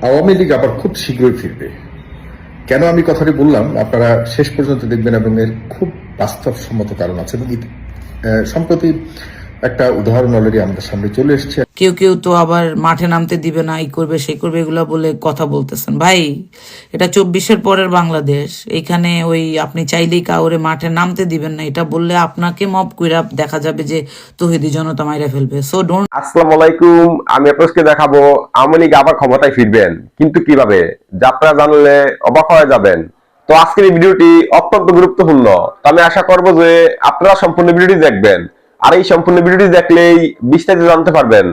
আওয়ামী লীগ আবার খুব শীঘ্রই ফিরবে। কেন আমি কথাটি বললাম আপনারা শেষ পর্যন্ত দেখবেন, এবং এর খুব বাস্তবসম্মত কারণ আছে। এবং সম্প্রতি একটা উদাহরণ অলরেডি আমাদের সামনে চলে এসেছে। কেউ কেউ তো আবার মাঠে নামতে দিবে না, এই করবে সেই করবে এগুলা বলে কথা বলতেছেন। ভাই, এটা 24-এর পরের বাংলাদেশ। এইখানে ওই আপনি চাইলেই কাউরে মাঠে নামতে দিবেন না, এটা বললে আপনাকে মব কইরা দেখা যাবে যে তৌহিদি জনতা মাইরা ফেলবে। So don't. আসসালামু আলাইকুম, আমি আপনাকে দেখাবো আওয়ামী লীগ আবার ক্ষমতায় ফিরবেন, কিন্তু কিভাবে যা আপনারা জানলে অবাক হয়ে যাবেন। তো আজকের এই ভিডিওটি অত্যন্ত গুরুত্বপূর্ণ। তো আমি আশা করব যে আপনারা সম্পূর্ণ ভিডিওটি দেখবেন, আর এই সম্পূর্ণ ভিডিওটি দেখলেই বিস্তারিত জানতে পারবেন।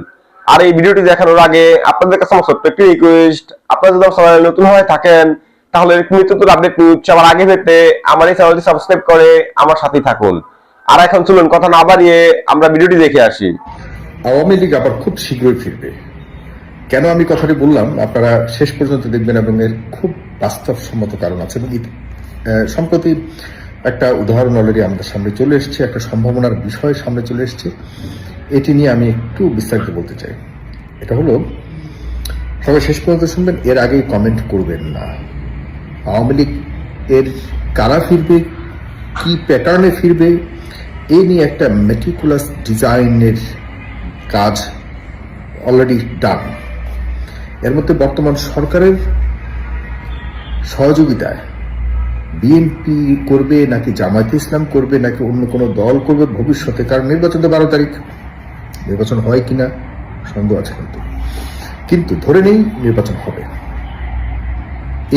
আর এই ভিডিওটি দেখানোর আগে আপনাদের কাছে আমার ছোট্ট একটি রিকোয়েস্ট, আপনারা যদি চ্যানেলে নতুন হয়ে থাকেন তাহলে নিত্য নতুন আপডেট নিউজ সবার আগে পেতে আমার এই চ্যানেলটি সাবস্ক্রাইব করে আমার সাথেই থাকুন। আর এখন চলুন কথা না বাড়িয়ে আমরা ভিডিওটি দেখে আসি। আওয়ামী লীগ আবার খুব শীঘ্রই ফিরবে। কেন আমি কথাটি বললাম আপনারা শেষ পর্যন্ত দেখবেন, এবং এর খুব বাস্তবসম্মত কারণ আছে। এবং সম্প্রতি একটা উদাহরণ অলরেডি আমাদের সামনে চলে এসেছে, একটা সম্ভাবনার বিষয় সামনে চলে এসেছে। এটি নিয়ে আমি একটু বিস্তারিত বলতে চাই। এটা হলো, সবাই শেষ পর্যন্ত শুনবেন, এর আগেই কমেন্ট করবেন না। আওয়ামী লীগ এর কারা ফিরবে, কি প্যাটার্নে ফিরবে, এই নিয়ে একটা মেটিকুলাস ডিজাইনের কাজ অলরেডি ডান। এর মধ্যে বর্তমান সরকারের সহযোগিতায় বিএনপি করবে নাকি জামায়াতে ইসলাম করবে নাকি অন্য কোনো দল করবে ভবিষ্যতে, কারণ নির্বাচন তো 12 তারিখ, নির্বাচন হয় কিনা সন্দেহ আছে। কিন্তু ধরে নেই নির্বাচন হবে।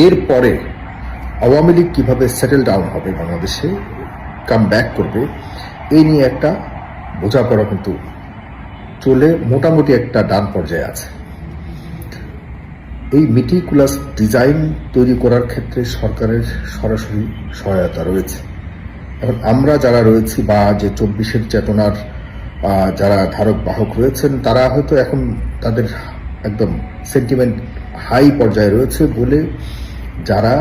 এরপরে আওয়ামী লীগ কিভাবে সেটেল ডাউন হবে, বাংলাদেশে কাম ব্যাক করবে, এই নিয়ে একটা বোঝাপড়া কিন্তু চলে মোটামুটি একটা ডান পর্যায়ে আছে। এই মেটিকুলাস ডিজাইন তৈরি করার ক্ষেত্রে সরকারের সরাসরি সহায়তা রয়েছে। এখন আমরা যারা রয়েছি, বা যে 24-এর চেতনার যারা ধারক বাহক রয়েছেন, তারা হয়তো এখন তাদের একদম সেন্টিমেন্ট হাই পর্যায়ে রয়েছে বলে, যারা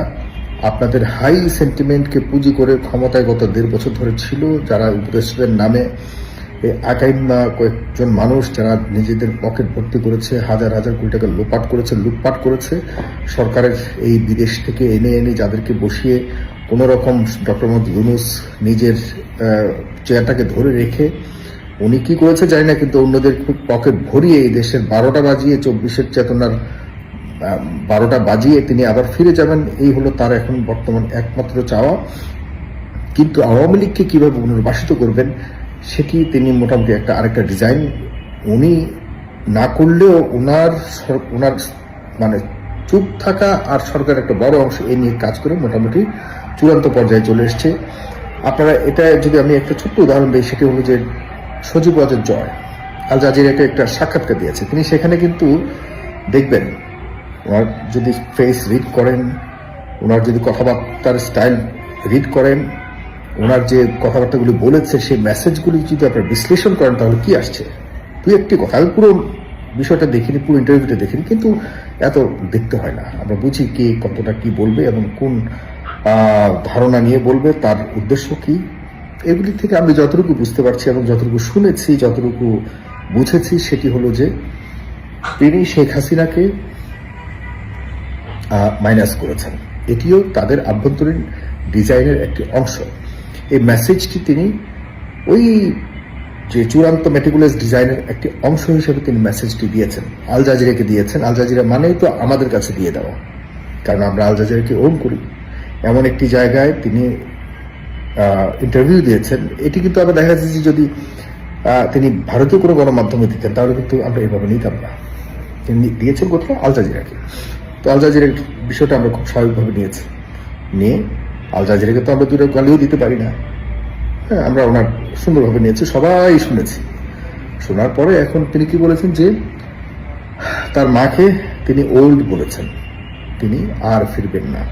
আপনাদের হাই সেন্টিমেন্টকে পুঁজি করে ক্ষমতায় গত 1.5 বছর ধরে ছিল, যারা উপদেষ্টাদের নামে আকাইম্মা কয়েকজন মানুষ যারা নিজেদের পকেট ভর্তি করেছে, হাজার হাজার কোটি টাকা লুটপাট করেছে সরকারের এই বিদেশ থেকে এনে এনে যাদেরকে বসিয়ে কোনো রকম ডক্টর মোহাম্মদ ইউনূস নিজের চেয়ারটাকে ধরে রেখে উনি কি করেছে জানি না, কিন্তু অন্যদের পকেট ভরিয়ে এই দেশের 12টা বাজিয়ে 24-এর চেতনার 12টা বাজিয়ে তিনি আবার ফিরে যাবেন, এই হলো তার এখন বর্তমান একমাত্র চাওয়া। কিন্তু আওয়ামী লীগকে কিভাবে পুনর্বাসিত করবেন সেটি তিনি মোটামুটি আরেকটা ডিজাইন উনি না করলেও ওনার মানে চুপ থাকা আর সরকার একটা বড় অংশ এ নিয়ে কাজ করে মোটামুটি চূড়ান্ত পর্যায়ে চলে এসছে। আপনারা এটা যদি আমি একটা ছোট্ট উদাহরণ দিই, সেটি হলো যে সজীব ওয়াজেদ জয় আল জাজিরাকে একটা সাক্ষাৎকার দিয়েছে। তিনি সেখানে কিন্তু দেখবেন, ওনার যদি ফেস রিড করেন, ওনার যদি কথাবার্তার স্টাইল রিড করেন, ওনার যে কথাবার্তাগুলি বলেছে সেই মেসেজগুলি যদি আপনারা বিশ্লেষণ করেন, তাহলে কি আসছে তুই একটি কথা। আমি পুরো বিষয়টা দেখিনি, পুরো ইন্টারভিউটা দেখিনি, কিন্তু এত দেখতে হয় না। আমরা বুঝি কে কতটা কি বলবে এবং কোন ধারণা নিয়ে বলবে, তার উদ্দেশ্য কি। এগুলি থেকে আমি যতটুকু বুঝতে পারছি এবং যতটুকু শুনেছি, যতটুকু বুঝেছি, সেটি হলো যে তিনি শেখ হাসিনাকে মাইনাস করেছেন। এটিও তাদের আভ্যন্তরীণ ডিজাইনের একটি অংশ। এই মেসেজটি তিনি ওই যে চূড়ান্ত মেটিকুলাস ডিজাইনের একটি অংশ হিসেবে তিনি মেসেজটি দিয়েছেন, আল জাজিরাকে দিয়েছেন। আল জাজিরা মানেই তো আমাদের কাছে দিয়ে দেওয়া, কারণ আমরা আল জাজিরাকে ওন করি। এমন একটি জায়গায় তিনি ইন্টারভিউ দিয়েছেন। এটি কিন্তু আমরা দেখা যাচ্ছে যে যদি তিনি ভারতীয় কোনো গণমাধ্যমে দিতেন তাহলে কিন্তু আমরা এভাবে নিতাম না। তিনি দিয়েছেন কোথাও আল জাজিরাকে। তো আল জাজিরার বিষয়টা আমরা খুব স্বাভাবিকভাবে নিয়ে আল জাজিরাকে তো আমরা দুটো গালিও দিতে পারি না। হ্যাঁ, আমরা ওনার সুন্দরভাবে নিয়েছি, সবাই শুনেছি। শোনার পরে এখন তিনি কি বলেছেন যে তার মাকে তিনি ওল্ড বলেছেন, তিনি আর ফিরবেন না।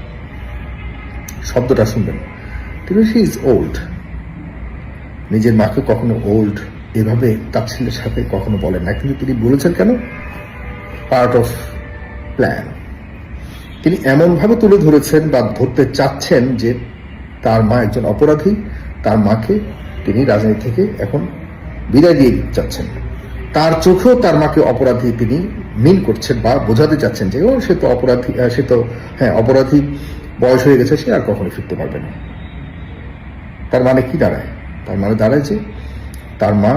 শব্দটা শুনবেন, তিনি শি ইজ ওল্ড। নিজের মাকে কখনো ওল্ড এভাবে তাচ্ছিল্যের সাথে কখনো বলেন না, কিন্তু তিনি বলেছেন কেন, পার্ট অফ প্ল্যান। তিনি এমনভাবে তুলে ধরেছেন বা ধরতে চাচ্ছেন যে তার মা একজন অপরাধী, তার মাকে তিনি রাজনীতি থেকে এখন বিদায় দিয়ে চাচ্ছেন। তার চোখেও তার মাকে অপরাধী তিনি মিন করছেন বা বোঝাতে চাচ্ছেন যে ও সে তো অপরাধী, সে তো হ্যাঁ অপরাধী, বয়স হয়ে গেছে, সে আর কখনো ফিরতে পারবে না। তার মানে কি দাঁড়ায়? তার মানে দাঁড়ায় যে তার মা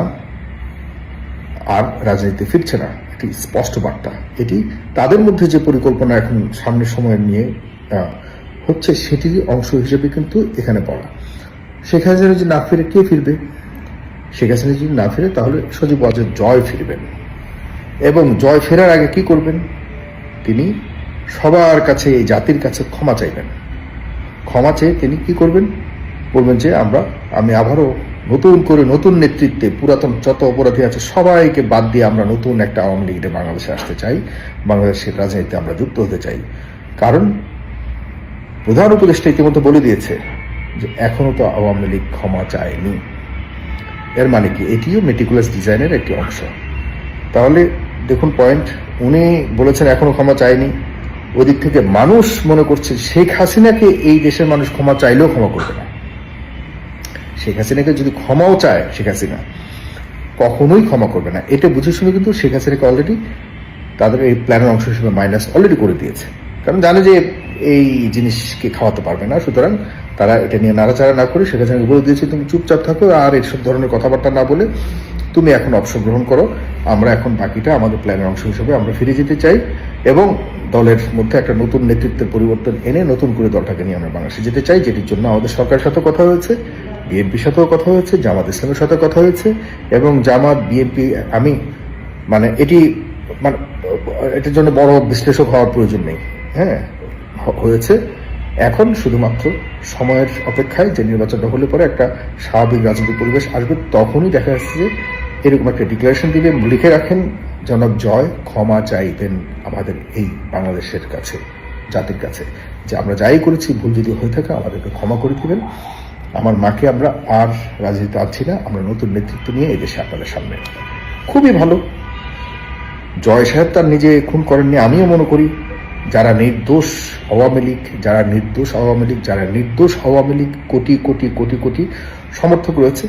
আর রাজনীতিতে ফিরছে না। এটি স্পষ্ট বার্তা। এটি তাদের মধ্যে যে পরিকল্পনা এখন সামনের সময় নিয়ে হচ্ছে, সেটিরই অংশ হিসেবে কিন্তু এখানে বলা। শেখ হাসিনা যদি না ফিরে, কে ফিরবে? শেখ হাসিনা যদি না ফিরে, তাহলে সজীব ওয়াজেদ জয় ফিরবেন, এবং জয় ফেরার আগে কি করবেন? তিনি সবার কাছে, এই জাতির কাছে ক্ষমা চাইবেন। ক্ষমা চেয়ে তিনি কি করবেন? বলবেন যে আমি আবারও নতুন করে, নতুন নেতৃত্বে, পুরাতন যত অপরাধী আছে সবাইকে বাদ দিয়ে আমরা নতুন একটা আওয়ামী লীগ বাংলাদেশে আসতে চাই, বাংলাদেশের রাজনীতিতে আমরা যুক্ত হতে চাই। কারণ প্রধান উপদেষ্টা ইতিমধ্যে বলে দিয়েছে যে এখনো তো আওয়ামী লীগ ক্ষমা চায়নি। এর মানে কি? এটিও মেটিকুলাস ডিজাইনের একটি অংশ। তাহলে দেখুন পয়েন্ট, উনি বলেছেন এখনো ক্ষমা চায়নি, ওদিক থেকে মানুষ মনে করছে শেখ হাসিনাকে এই দেশের মানুষ ক্ষমা চাইলেও ক্ষমা করবে না। শেখ হাসিনাকে যদি ক্ষমাও চায়, শেখ হাসিনা কখনোই ক্ষমা করবে না। এটা বুঝে শুনে কিন্তু শেখ হাসিনাকে অলরেডি তাদের এই প্ল্যানের অংশ হিসেবে মাইনাস অলরেডি করে দিয়েছে। কারণ জানে যে এই জিনিসকে খাওয়াতে পারবে না, সুতরাং তারা এটা নিয়ে নাড়াচাড়া না করে শেখ হাসিনাকে বলে দিয়েছে তুমি চুপচাপ থাকো আর এইসব ধরনের কথাবার্তা না বলে তুমি এখন অবসর গ্রহণ করো, আমরা এখন বাকিটা আমাদের প্ল্যানের অংশ হিসেবে আমরা ফিরে যেতে চাই, এবং দলের মধ্যে একটা নতুন নেতৃত্বের পরিবর্তন এনে নতুন করে দলটাকে নিয়ে আমরা বাংলাদেশে যেতে চাই, যেটির জন্য আমাদের সরকারের সাথে কথা হয়েছে, বিএনপির সাথেও কথা হয়েছে, জামাত ইসলামের সাথে কথা হয়েছে, এবং জামাত বিএনপি আমি মানে এটার জন্য বড় বিশ্লেষক হওয়ার প্রয়োজন নেই, হ্যাঁ হয়েছে। এখন শুধুমাত্র সময়ের অপেক্ষায়, যে নির্বাচনটা হলে পরে একটা স্বাভাবিক রাজনৈতিক পরিবেশ আসবে, তখনই দেখা যাচ্ছে যে এরকম একটা ডিক্লারেশন দিবে, লিখে রাখেন জনাব জয় ক্ষমা চাইবেন আমাদের এই বাংলাদেশের কাছে, জাতির কাছে, যে আমরা যাই করেছি ভুল যদি হয়ে থাকে আমাদেরকে ক্ষমা করে দিবেন, আমার মাকে আমরা আর রাজনীতিতে আনছি না, আমরা নতুন নেতৃত্ব নিয়ে এই দেশে আপনাদের সামনে। খুবই ভালো। জয় সাহেব তার নিজে খুন করেননি, আমিও মনে করি যারা নির্দোষ আওয়ামী লীগ, যারা নির্দোষ আওয়ামী লীগ কোটি কোটি কোটি কোটি সমর্থক রয়েছে,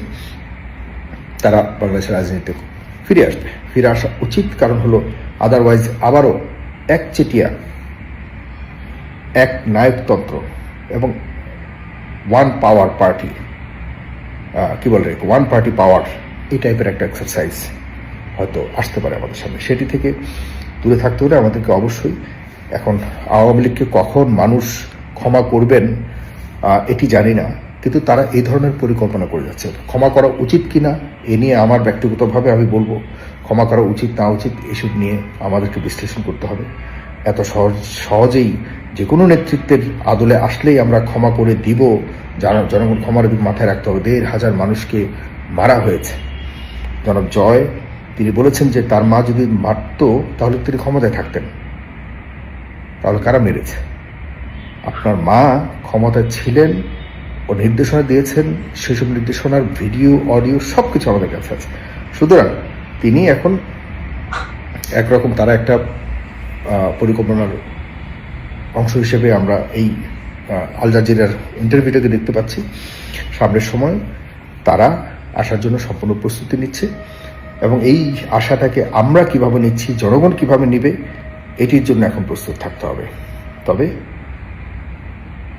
তারা বাংলাদেশের রাজনীতিতে ফিরে আসা উচিত। কারণ হলো আদারওয়াইজ আবারও একচেটিয়া এক নায়কতন্ত্র এবং ওয়ান পাওয়ার পার্টি, কি বলে ওয়ান পার্টি পাওয়ার, এই টাইপের একটা এক্সারসাইজ হয়তো আসতে পারে আমাদের সামনে। সেটি থেকে দূরে থাকতে হলে আমাদেরকে অবশ্যই, এখন আওয়ামী লীগকে কখন মানুষ ক্ষমা করবেন এটি জানি না, কিন্তু তারা এই ধরনের পরিকল্পনা করে যাচ্ছে। ক্ষমা করা উচিত কিনা এ নিয়ে আমার ব্যক্তিগতভাবে আমি বলবো, ক্ষমা করা উচিত না উচিত এসব নিয়ে আমাদেরকে বিশ্লেষণ করতে হবে। এত সহজেই যে কোনো নেতৃত্বের আদলে আসলেই আমরা ক্ষমা করে দিব, জনগণ ক্ষমার দিক মাথায় রাখতে হবে। 1,500 মানুষকে মারা হয়েছে। জনাব জয় তিনি বলেছেন যে তার মা যদি মারত তাহলে তিনি ক্ষমতায় থাকতেন। তাহলে কারা মেরেছে? আপনার মা ক্ষমতায় ছিলেন, ও নির্দেশনা দিয়েছেন, সেসব নির্দেশনার ভিডিও অডিও সবকিছু আমাদের কাছে আছে। সুতরাং তিনি এখন একরকম তারা একটা পরিকল্পনার অংশ হিসেবে আমরা এই আল জাজিরার ইন্টারভিউটাকে দেখতে পাচ্ছি। সামনের সময় তারা আসার জন্য সম্পূর্ণ প্রস্তুতি নিচ্ছে, এবং এই আশাটাকে আমরা কিভাবে নিচ্ছি, জনগণ কিভাবে নিবে, এটির জন্য এখন প্রস্তুত থাকতে হবে। তবে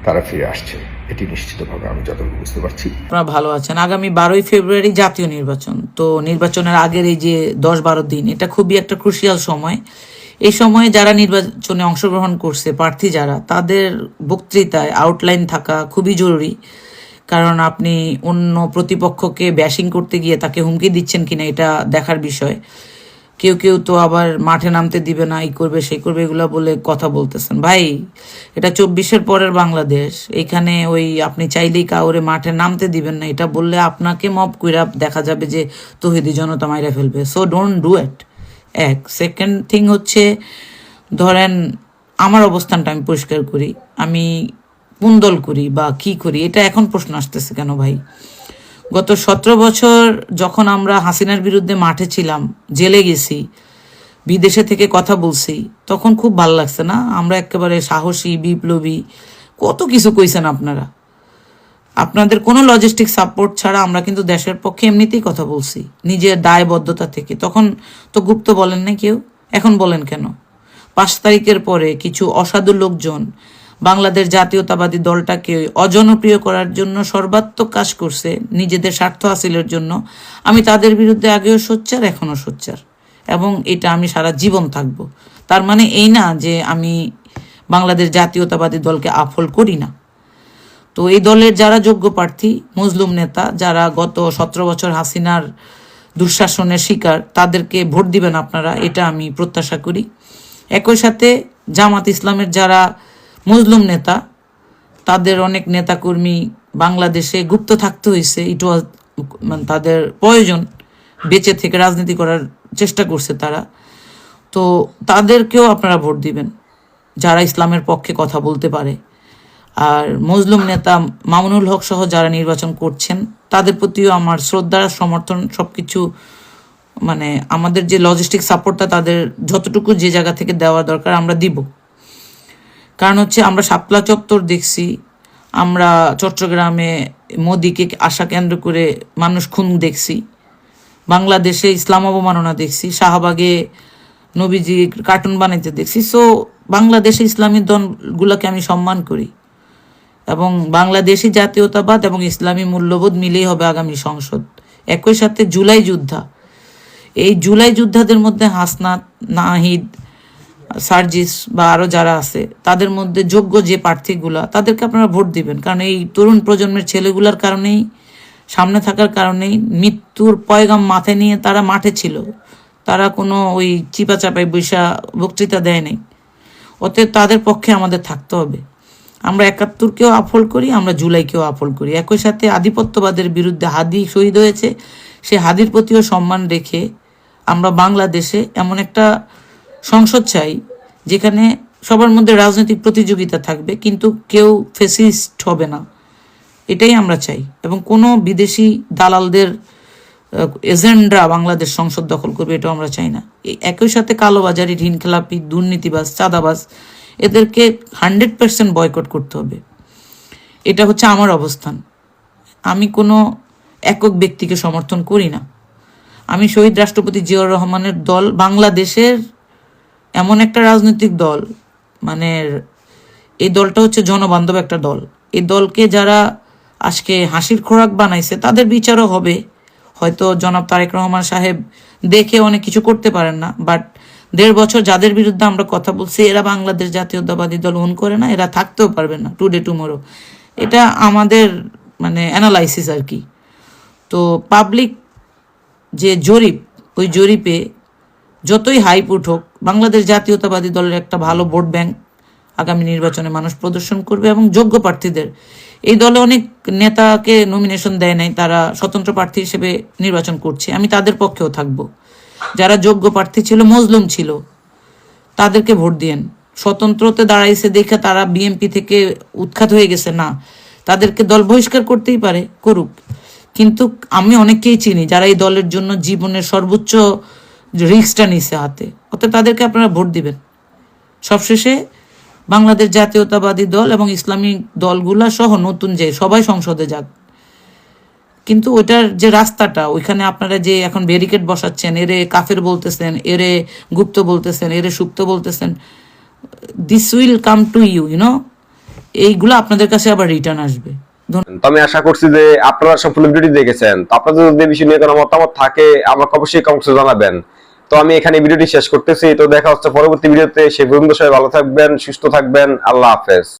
তারা ফিরে আসছে, এটি নিশ্চিতভাবে আমি যতটুকু বুঝতে পারছি। আপনারা ভালো আছেন। আগামী 12ই ফেব্রুয়ারি জাতীয় নির্বাচন, তো নির্বাচনের আগের এই যে 10-12 দিন, এটা খুবই একটা ক্রুশিয়াল সময়। এই সময়ে যারা নির্বাচনে অংশগ্রহণ করছে, প্রার্থী যারা, তাদের বক্তৃতায় আউটলাইন থাকা খুবই জরুরি। কারণ আপনি অন্য প্রতিপক্ষকে ব্যাশিং করতে গিয়ে তাকে হুমকি দিচ্ছেন কিনা এটা দেখার বিষয়। কেউ কেউ তো আবার মাঠে নামতে দিবে না, এই করবে সেই করবে এগুলা বলে কথা বলতেছেন। ভাই, এটা 24-এর পরের বাংলাদেশ। এখানে ওই আপনি চাইলেই কাউরে মাঠে নামতে দিবেন না, এটা বললে আপনাকে মব কইরা দেখা যাবে যে তৌহিদি জনতা মাইরা ফেলবে। So don't do it. এক সেকেন্ড থিং হচ্ছে, ধরেন আমার অবস্থানটা আমি পরিষ্কার করি, আমি কোন দল করি বা কি করি, এটা এখন প্রশ্ন আসতেছে কেন ভাই? গত 17 বছর যখন আমরা হাসিনার বিরুদ্ধে মাঠে ছিলাম, জেলে গেছি, বিদেশে থেকে কথা বলছি, তখন খুব ভালো লাগছে না? আমরা একেবারে সাহসী, বিপ্লবী, কত কিছু কইছেন আপনারা। আপনাদের কোনো লজিস্টিক সাপোর্ট ছাড়া আমরা কিন্তু দেশের পক্ষে এমনিতেই কথা বলছি, নিজের দায়বদ্ধতা থেকে। তখন তো গুপ্ত বলেন না কেউ। এখন বলেন কেন? 5 তারিখের পরে কিছু অসাধু লোকজন বাংলাদেশ জাতীয়তাবাদী দলটাকে অজনপ্রিয় করার জন্য সর্বাত্মক কাজ করছে, নিজেদের স্বার্থ হাসিলের জন্য। আমি তাদের বিরুদ্ধে আগেও সোচ্চার, এখনো সোচ্চার, এবং এটা আমি সারা জীবন থাকব। তার মানে এই না যে আমি বাংলাদেশ জাতীয়তাবাদী দলকে আফল করি না। তো এই দলের যারা যোগ্য প্রার্থী, মজলুম নেতা, যারা গত 17 বছর হাসিনার দুঃশাসনের শিকার, তাদেরকে ভোট দিবেন আপনারা, এটা আমি প্রত্যাশা করি। একই সাথে জামাত ইসলামের যারা মজলুম নেতা, তাদের অনেক নেতাকর্মী বাংলাদেশে গুপ্ত থাকতে হয়েছে, মানে তাদের প্রয়োজন, বেঁচে থেকে রাজনীতি করার চেষ্টা করছে তারা। তো তাদেরকেও আপনারা ভোট দিবেন, যারা ইসলামের পক্ষে কথা বলতে পারে। আর মজলুম নেতা মামুনুল হক সহ যারা নির্বাচন করছেন, তাদের প্রতিও আমার শ্রদ্ধা, সমর্থন, সবকিছু, মানে আমাদের যে লজিস্টিক সাপোর্টটা তাদের যতটুকু যে জায়গা থেকে দেওয়া দরকার আমরা দিব। কারণ হচ্ছে আমরা শাপলা চত্বর দেখছি, আমরা চট্টগ্রামে মোদিকে আশা কেন্দ্র করে মানুষ খুন দেখছি, বাংলাদেশে ইসলাম অবমাননা দেখছি, শাহবাগে নবীজি কার্টুন বানাইতে দেখছি। সো বাংলাদেশে ইসলামী দলগুলোকে আমি সম্মান করি, এবং বাংলাদেশি জাতীয়তাবাদ এবং ইসলামী মূল্যবোধ মিলেই হবে আগামী সংসদ। একই সাথে জুলাই যোদ্ধা, এই জুলাই যোদ্ধাদের মধ্যে হাসনাত, নাহিদ, সার্জিস বা আরও যারা আছে, তাদের মধ্যে যোগ্য যে প্রার্থীগুলা, তাদেরকে আপনারা ভোট দিবেন। কারণ এই তরুণ প্রজন্মের ছেলেগুলার কারণেই, সামনে থাকার কারণেই, মৃত্যুর পয়গাম মাথায় নিয়ে তারা মাঠে ছিল। তারা কোনো ওই চিপা চাপায় বৈশা বক্তৃতা দেয় নাই। অতএব তাদের পক্ষে আমাদের থাকতে হবে। আমরা 71কেও আফল করি, আমরা জুলাইকেও আফল করি। একই সাথে আধিপত্যবাদের বিরুদ্ধে হাদি শহীদ হয়েছে, সে হাদির প্রতিও সম্মান রেখে আমরা বাংলাদেশে এমন একটা সংসদ চাই যেখানে সবার মধ্যে রাজনৈতিক প্রতিযোগিতা থাকবে, কিন্তু কেউ ফেসিস্ট হবে না, এটাই আমরা চাই। এবং কোনো বিদেশি দালালদের এজেন্ডা বাংলাদেশ সংসদ দখল করবে, এটাও আমরা চাই না। একই সাথে কালোবাজারি, ঋণখেলাপি, দুর্নীতিবাজ, চাঁদাবাজ, এদেরকে 100% বয়কট করতে হবে। এটা হচ্ছে আমার অবস্থান। আমি কোনো একক ব্যক্তিকে সমর্থন করি না। আমি শহীদ রাষ্ট্রপতি জিয়াউর রহমানের দল বাংলাদেশের এমন একটা রাজনৈতিক দল, মানে এই দলটা হচ্ছে জনবান্ধব একটা দল। এই দলকে যারা আজকে হাসির খোরাক বানাইছে তাদের বিচারও হবে। হয়তো জনাব তারেক রহমান সাহেব দেখে অনেক কিছু করতে পারেন না, বাট 1.5 বছর যাদের বিরুদ্ধে আমরা কথা বলছি, এরা বাংলাদেশ জাতীয়তাবাদী দল ওন করে না, এরা থাকতেও পারবে না টুডে টুমোরো। এটা আমাদের মানে অ্যানালাইসিস আর কি। তো পাবলিক যে জরিপ, ওই জরিপে যতই হাইপ উঠুক, বাংলাদেশ জাতীয়তাবাদী দলের একটা ভালো ভোট ব্যাংক আগামী নির্বাচনে মানুষ প্রদর্শন করবে। এবং যোগ্য প্রার্থীদের, এই দলে অনেক নেতাকে নমিনেশন দেয় নাই, তারা স্বতন্ত্র প্রার্থী হিসেবে নির্বাচন করছে, আমি তাদের পক্ষেও থাকব। যারা যোগ্য প্রার্থী ছিল, মজলুম ছিল, তাদেরকে ভোট দিয়েন। স্বতন্ত্রতে দাঁড়াইছে দেখে তারা বিএনপি থেকে উৎখাত হয়ে গেছে না, তাদেরকে দল বহিষ্কার করতেই পারে, করুক। কিন্তু আমি অনেককেই চিনি যারা এই দলের জন্য জীবনের সর্বোচ্চ রিস্কটা নিছে হাতে, অর্থাৎ তাদেরকে আপনারা ভোট দিবেন। সবশেষে বাংলাদেশ জাতীয়তাবাদী দল এবং ইসলামী দলগুলা সহ নতুন যে সবাই সংসদে যাক, কিন্তু ওইটার যে রাস্তাটা, ওইখানে আপনারা যে এখন ব্যারিকেড বসাচ্ছেন, এরে কাফের বলতেছেন, এরে গুপ্ত বলতেছেন, এরে সুপ্ত বলতেছেন, this will come to you, you know, এইগুলো আপনাদের কাছে আবার রিটার্ন আসবে। তো আমি আশা করছি যে আপনারা সম্পূর্ণ ভিডিওটি দেখেছেন। তো আপনাদের যদি বিষয় নিয়ে কোনো মতামত থাকে আমাকে অবশ্যই কমেন্টে জানাবেন। তো আমি এখানে ভিডিওটি শেষ করতেছি। তো দেখা হচ্ছে পরবর্তী ভিডিওতে। সে পর্যন্ত সবাই ভালো থাকবেন, সুস্থ থাকবেন। আল্লাহ হাফেজ।